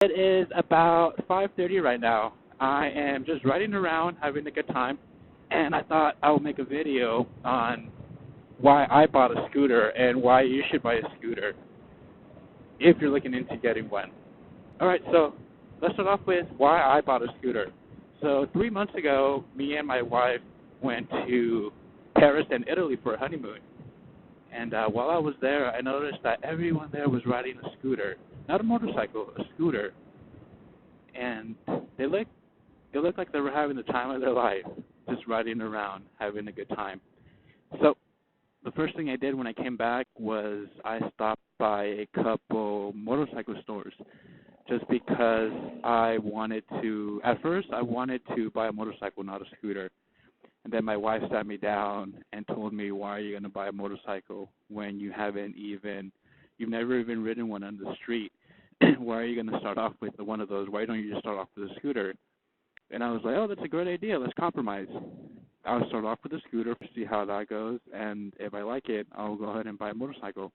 It is about 5:30 right now. I am just riding around having a good time, and I thought I would make a video on why I bought a scooter and why you should buy a scooter if you're looking into getting one. All right, so let's start off with why I bought a scooter. So 3 months ago, me and my wife went to Paris and Italy for a honeymoon. And while I was there, I noticed that everyone there was riding a scooter, not a motorcycle, a scooter. And they looked like they were having the time of their life, just riding around, having a good time. So the first thing I did when I came back was I stopped by a couple motorcycle stores just because at first I wanted to buy a motorcycle, not a scooter. And then my wife sat me down and told me, why are you going to buy a motorcycle when you've never even ridden one on the street? Why are you going to start off with one of those? Why don't you just start off with a scooter? And I was like, oh, that's a great idea. Let's compromise. I'll start off with a scooter to see how that goes. And if I like it, I'll go ahead and buy a motorcycle.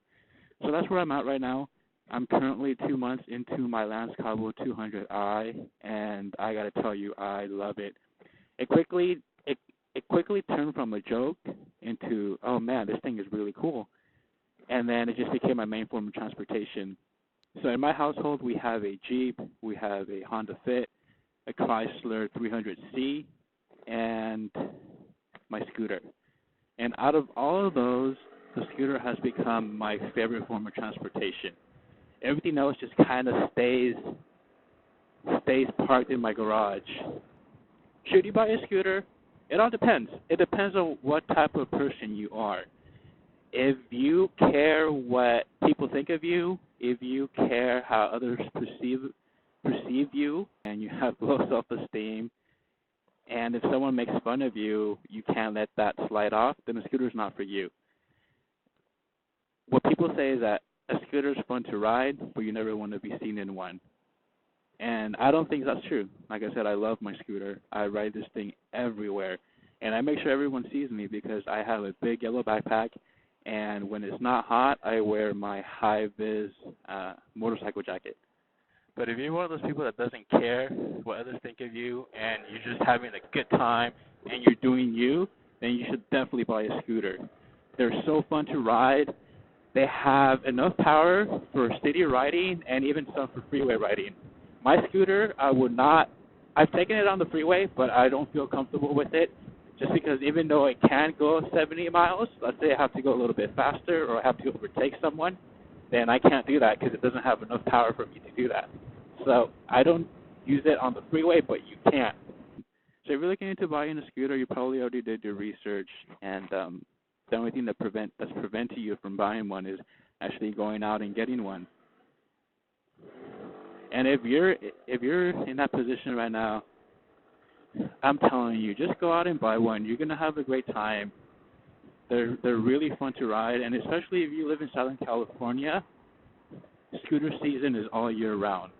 So that's where I'm at right now. I'm currently 2 months into my Lance Cabo 200i, and I got to tell you, I love it. It quickly turned from a joke into, oh man, this thing is really cool. And then it just became my main form of transportation. So in my household, we have a Jeep, we have a Honda Fit, a Chrysler 300C, and my scooter. And out of all of those, the scooter has become my favorite form of transportation. Everything else just kind of stays parked in my garage. Should you buy a scooter? It all depends. It depends on what type of person you are. If you care what people think of you, if you care how others perceive you, and you have low self-esteem, and if someone makes fun of you, you can't let that slide off, then a scooter is not for you. What people say is that a scooter is fun to ride, but you never want to be seen in one. And I don't think that's true. Like I said, I love my scooter. I ride this thing everywhere. And I make sure everyone sees me because I have a big yellow backpack. And when it's not hot, I wear my high-vis motorcycle jacket. But if you're one of those people that doesn't care what others think of you and you're just having a good time and you're doing you, then you should definitely buy a scooter. They're so fun to ride. They have enough power for city riding and even some for freeway riding. My scooter, I've taken it on the freeway, but I don't feel comfortable with it just because even though it can go 70 miles, let's say I have to go a little bit faster or I have to overtake someone, then I can't do that because it doesn't have enough power for me to do that. So I don't use it on the freeway, but you can. So if you're looking into buying a scooter, you probably already did your research, and the only thing that's preventing you from buying one is actually going out and getting one. And if you're in that position right now, I'm telling you, just go out and buy one. You're gonna have a great time. They're really fun to ride, and especially if you live in Southern California, scooter season is all year round.